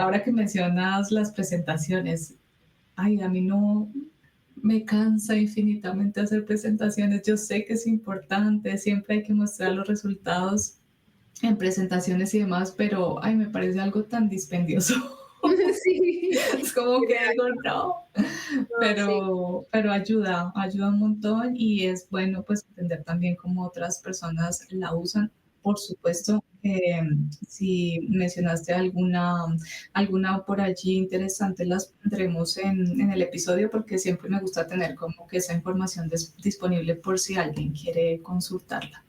ahora que mencionas las presentaciones, ay, a mí no, me cansa infinitamente hacer presentaciones. Yo sé que es importante, siempre hay que mostrar los resultados en presentaciones y demás, pero ay, me parece algo tan dispendioso. Sí. Es como que digo, no, Sí. pero ayuda un montón y es bueno pues entender también cómo otras personas la usan. Por supuesto, si mencionaste alguna por allí interesante, las pondremos en el episodio porque siempre me gusta tener como que esa información disponible por si alguien quiere consultarla.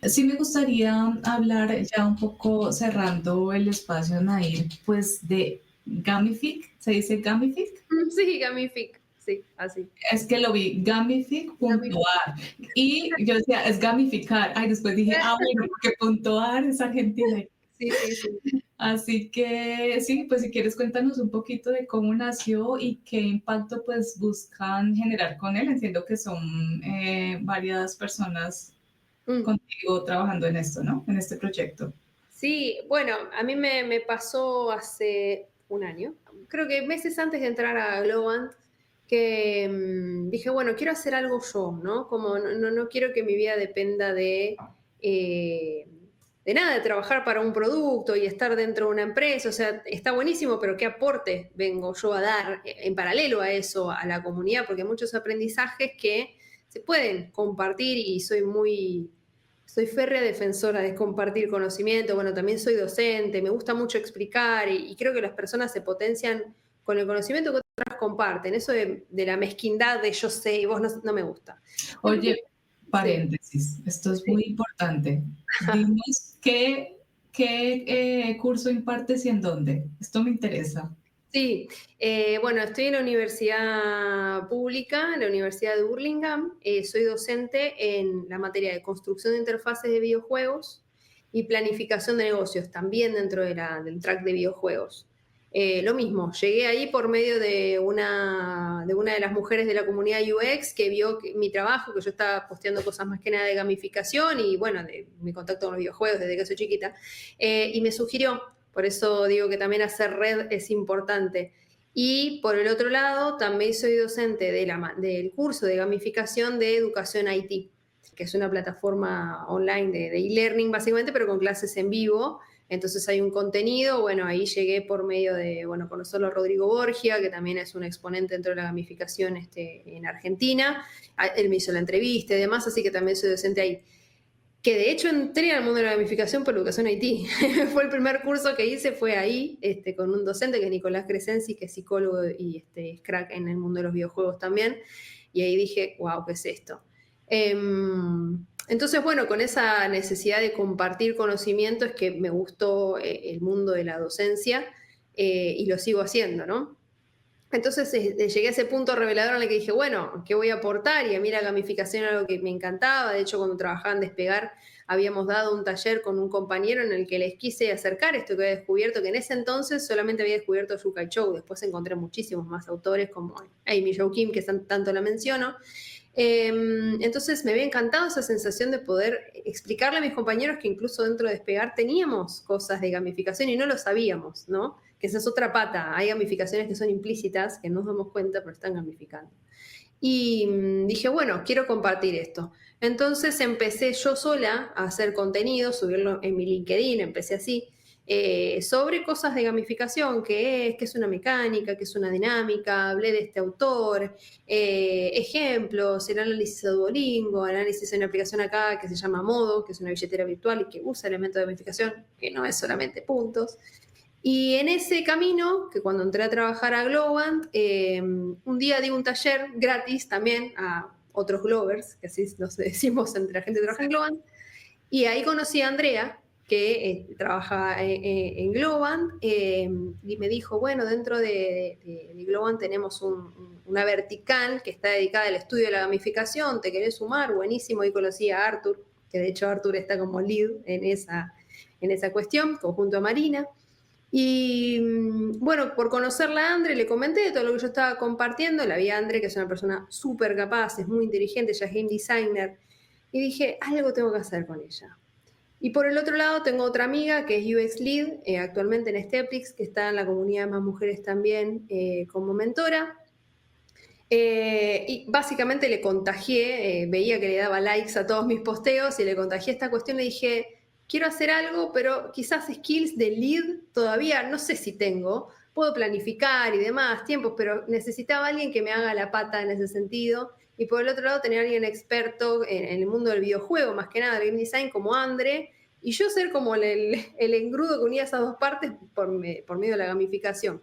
Sí me gustaría hablar ya un poco cerrando el espacio, Nair, pues de Gamific, ¿se dice Gamific? Sí, Gamific, sí, así. Es que lo vi, Gamific. gamific.ar. Y yo decía, es gamificar. Ay, después dije, bueno, porque .ar es Argentina. Sí, sí, sí. Así que sí, pues si quieres cuéntanos un poquito de cómo nació y qué impacto pues buscan generar con él. Entiendo que son varias personas Mm. contigo trabajando en esto, ¿no? En este proyecto. Sí, bueno, a mí me pasó hace un año, creo que meses antes de entrar a Globant, que dije, bueno, quiero hacer algo yo, ¿no? Como no quiero que mi vida dependa eh, de nada, de trabajar para un producto y estar dentro de una empresa, o sea, está buenísimo, pero ¿qué aporte vengo yo a dar en paralelo a eso, a la comunidad? Porque hay muchos aprendizajes que se pueden compartir y soy férrea defensora de compartir conocimiento, bueno, también soy docente, me gusta mucho explicar y creo que las personas se potencian con el conocimiento que otras comparten. Eso de la mezquindad de yo sé y vos no me gusta. Oye, Sí, paréntesis, esto es sí. muy importante. Dinos qué curso impartes y en dónde. Esto me interesa. Sí, bueno, estoy en la universidad pública, en la Universidad de Burlingame. Soy docente en la materia de construcción de interfaces de videojuegos y planificación de negocios, también dentro del track de videojuegos. Lo mismo, llegué ahí por medio de una de las mujeres de la comunidad UX que vio mi trabajo, que yo estaba posteando cosas más que nada de gamificación y bueno, de mi contacto con los videojuegos desde que soy chiquita, y me sugirió. Por eso digo que también hacer red es importante. Y por el otro lado, también soy docente del curso de gamificación de educación IT, que es una plataforma online de e-learning básicamente, pero con clases en vivo. Entonces hay un contenido, bueno, ahí llegué por medio de, bueno, conocerlo a Rodrigo Borgia, que también es un exponente dentro de la gamificación en Argentina. Él me hizo la entrevista y demás, así que también soy docente ahí. que de hecho entré al mundo de la gamificación por Educación IT. Fue el primer curso que hice, fue ahí, con un docente que es Nicolás Crescenzi, que es psicólogo y es crack en el mundo de los videojuegos también. Y ahí dije, wow, ¿qué es esto? Entonces, bueno, con esa necesidad de compartir conocimiento es que me gustó el mundo de la docencia y lo sigo haciendo, ¿no? Entonces llegué a ese punto revelador en el que dije, bueno, ¿qué voy a aportar? Y a mí la gamificación era algo que me encantaba. De hecho, cuando trabajaba en Despegar, habíamos dado un taller con un compañero en el que les quise acercar esto que había descubierto, que en ese entonces solamente había descubierto Yukai Chou. Después encontré muchísimos más autores como Amy Jo Kim, que tanto la menciono. Entonces me había encantado esa sensación de poder explicarle a mis compañeros que incluso dentro de Despegar teníamos cosas de gamificación y no lo sabíamos, ¿no? Que esa es otra pata. Hay gamificaciones que son implícitas, que no nos damos cuenta, pero están gamificando. Y dije, bueno, quiero compartir esto. Entonces empecé yo sola a hacer contenido, subirlo en mi LinkedIn, empecé así, sobre cosas de gamificación, qué es una mecánica, qué es una dinámica, hablé de este autor, ejemplos, el análisis de Duolingo, análisis de una aplicación acá que se llama Modo, que es una billetera virtual y que usa elementos de gamificación, que no es solamente puntos. Y en ese camino, que cuando entré a trabajar a Globant, un día di un taller gratis también a otros Glovers, que así nos decimos entre la gente que trabaja en Globant, y ahí conocí a Andrea, que trabaja en Globant, y me dijo, bueno, dentro de Globant tenemos una vertical que está dedicada al estudio de la gamificación, ¿te querés sumar? Buenísimo, y conocí a Arthur, que de hecho Arthur está como lead en esa cuestión, conjunto a Marina. Y bueno, por conocerla a Andre, le comenté de todo lo que yo estaba compartiendo. La vi a Andre, que es una persona súper capaz, es muy inteligente, ella es game designer. Y dije, algo tengo que hacer con ella. Y por el otro lado tengo otra amiga que es UX Lead, actualmente en Steplix, que está en la comunidad de Más Mujeres también como mentora. Y básicamente le contagié, veía que le daba likes a todos mis posteos y le contagié esta cuestión. Le dije, quiero hacer algo, pero quizás skills de lead todavía no sé si tengo. Puedo planificar y demás tiempos, pero necesitaba alguien que me haga la pata en ese sentido. Y por el otro lado, tener a alguien experto en el mundo del videojuego, más que nada del game design, como Andre, y yo ser como el engrudo que unía esas dos partes por medio de la gamificación.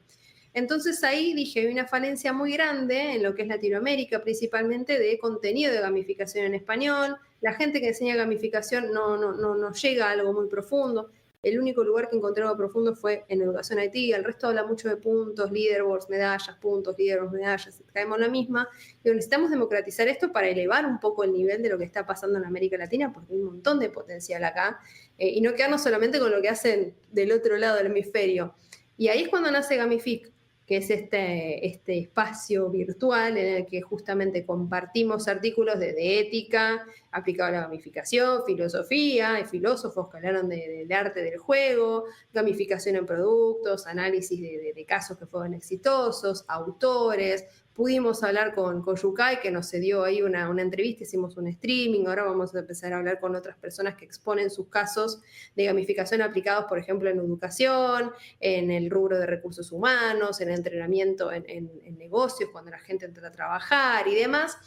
Entonces ahí dije, hay una falencia muy grande en lo que es Latinoamérica, principalmente de contenido de gamificación en español. La gente que enseña gamificación no llega a algo muy profundo. El único lugar que encontré algo profundo fue en Educación IT. El resto habla mucho de puntos, leaderboards, medallas, puntos, leaderboards, medallas. Caemos en la misma. Pero necesitamos democratizar esto para elevar un poco el nivel de lo que está pasando en América Latina, porque hay un montón de potencial acá. Y no quedarnos solamente con lo que hacen del otro lado del hemisferio. Y ahí es cuando nace Gamific, que es este espacio virtual en el que justamente compartimos artículos de ética aplicado a la gamificación, filosofía, hay filósofos que hablaron del arte del juego, gamificación en productos, análisis de casos que fueron exitosos, autores. Pudimos hablar con Yukai, que nos cedió ahí una entrevista, hicimos un streaming, ahora vamos a empezar a hablar con otras personas que exponen sus casos de gamificación aplicados, por ejemplo, en educación, en el rubro de recursos humanos, en entrenamiento en negocios, cuando la gente entra a trabajar y demás.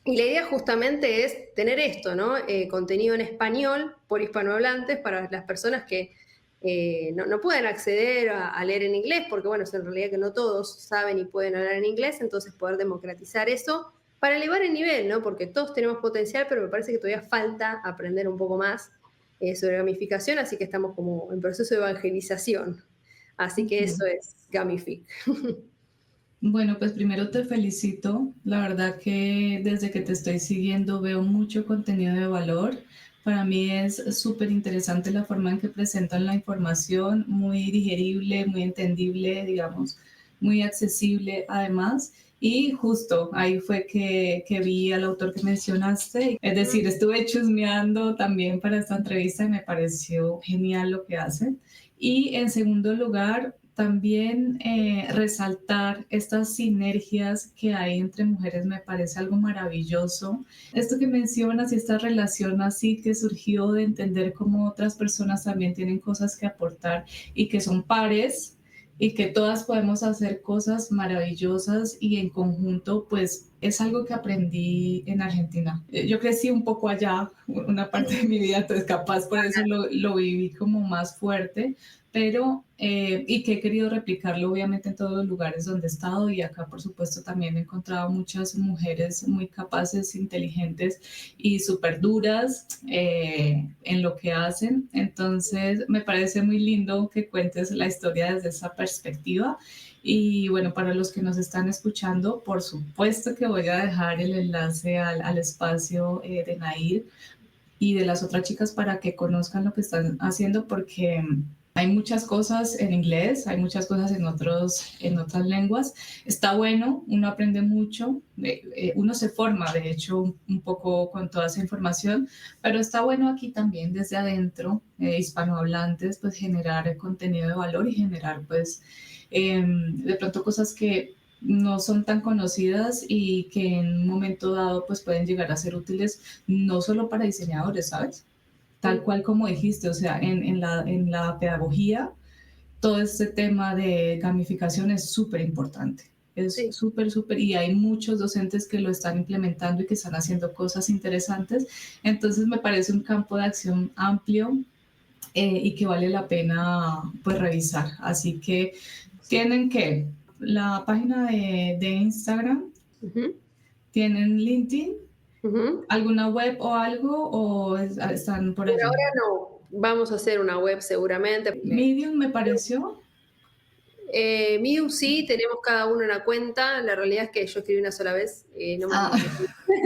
Y la idea justamente es tener esto, ¿no? Contenido en español por hispanohablantes para las personas que no pueden acceder a leer en inglés, porque bueno, es en realidad que no todos saben y pueden hablar en inglés, entonces poder democratizar eso para elevar el nivel, ¿no? Porque todos tenemos potencial, pero me parece que todavía falta aprender un poco más sobre gamificación, así que estamos como en proceso de evangelización. Así que eso es Gamific. Bueno, pues primero te felicito. La verdad que desde que te estoy siguiendo veo mucho contenido de valor. Para mí es súper interesante la forma en que presentan la información, muy digerible, muy entendible, digamos, muy accesible además. Y justo ahí fue que vi al autor que mencionaste. Es decir, estuve chusmeando también para esta entrevista y me pareció genial lo que hace. Y en segundo lugar, también resaltar estas sinergias que hay entre mujeres me parece algo maravilloso. Esto que mencionas y esta relación así que surgió de entender cómo otras personas también tienen cosas que aportar y que son pares y que todas podemos hacer cosas maravillosas y en conjunto pues Es algo que aprendí en Argentina. Yo crecí un poco allá, una parte de mi vida, entonces capaz por eso lo viví como más fuerte, pero y que he querido replicarlo obviamente en todos los lugares donde he estado y acá por supuesto también he encontrado muchas mujeres muy capaces, inteligentes y súper duras en lo que hacen. Entonces me parece muy lindo que cuentes la historia desde esa perspectiva. Y bueno, para los que nos están escuchando, por supuesto que voy a dejar el enlace al espacio de Nair y de las otras chicas para que conozcan lo que están haciendo porque hay muchas cosas en inglés, hay muchas cosas en otras lenguas. Está bueno, uno aprende mucho, uno se forma de hecho un poco con toda esa información, pero está bueno aquí también desde adentro, hispanohablantes, pues generar contenido de valor y generar pues de pronto cosas que no son tan conocidas y que en un momento dado pues pueden llegar a ser útiles no solo para diseñadores, ¿sabes? Tal cual como dijiste, o sea, en la pedagogía, todo este tema de gamificación es súper importante. Es Sí. súper, súper, y hay muchos docentes que lo están implementando y que están haciendo cosas interesantes. Entonces me parece un campo de acción amplio y que vale la pena pues revisar. Así que tienen que la página de Instagram, Ujú, tienen LinkedIn, ujú. alguna web o algo, o están por Por allí. ahora no, vamos a hacer una web seguramente. Medium me pareció. Medium sí, tenemos cada uno una cuenta. La realidad es que yo escribí una sola vez, no me Ah, animé.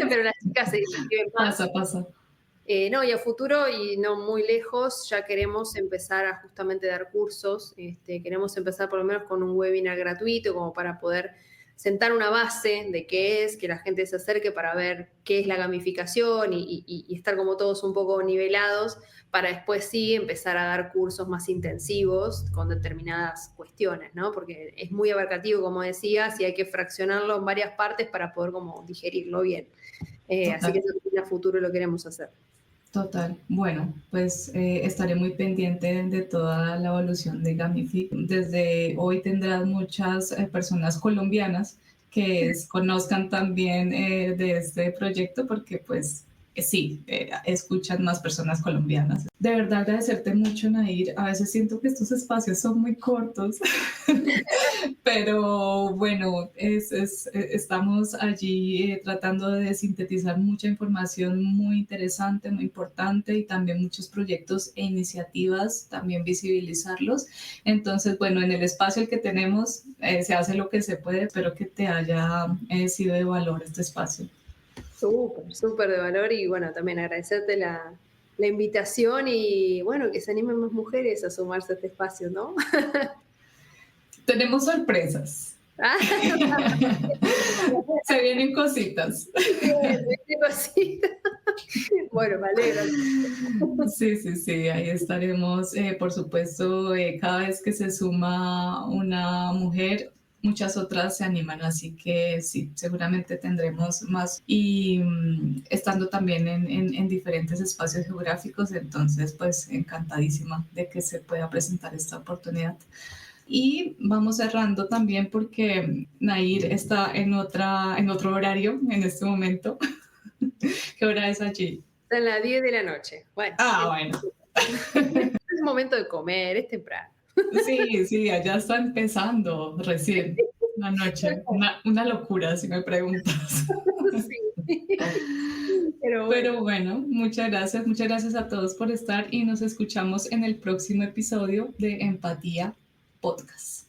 Pero las chicas se escriben más. pasa, pasa. No, y a futuro y no muy lejos ya queremos empezar a justamente dar cursos. Queremos empezar por lo menos con un webinar gratuito como para poder sentar una base de qué es, que la gente se acerque para ver qué es la gamificación y estar como todos un poco nivelados para después sí empezar a dar cursos más intensivos con determinadas cuestiones, ¿no? Porque es muy abarcativo, como decías, y hay que fraccionarlo en varias partes para poder como digerirlo bien. Así que Total, eso a futuro lo queremos hacer. total. Bueno, pues estaré muy pendiente de toda la evolución de Gamific. Desde hoy tendrás muchas personas colombianas que conozcan también de este proyecto porque pues sí, escuchan más personas colombianas. De verdad agradecerte mucho, Nair. A veces siento que estos espacios son muy cortos. Pero bueno, estamos allí tratando de sintetizar mucha información muy interesante, muy importante y también muchos proyectos e iniciativas, también visibilizarlos. Entonces, bueno, en el espacio el que tenemos se hace lo que se puede, espero que te haya sido de valor este espacio. Súper, súper de valor y bueno, también agradecerte la invitación y bueno, que se animen más mujeres a sumarse a este espacio, ¿no? Tenemos sorpresas. Se vienen cositas. Bien, bueno, me alegro. Sí, sí, sí, ahí estaremos. Por supuesto, cada vez que se suma una mujer, muchas otras se animan, así que sí, seguramente tendremos más y estando también en diferentes espacios geográficos, entonces pues encantadísima de que se pueda presentar esta oportunidad. Y vamos cerrando también porque Nair está en otro horario en este momento. ¿Qué hora es allí? Son las 10 de la noche. Bueno, Ah, bueno. es momento de comer, es temprano. Sí, sí, allá está empezando recién la noche. Una locura, si me preguntas. Sí. Pero bueno. Pero bueno, muchas gracias a todos por estar y nos escuchamos en el próximo episodio de Empatía Podcast.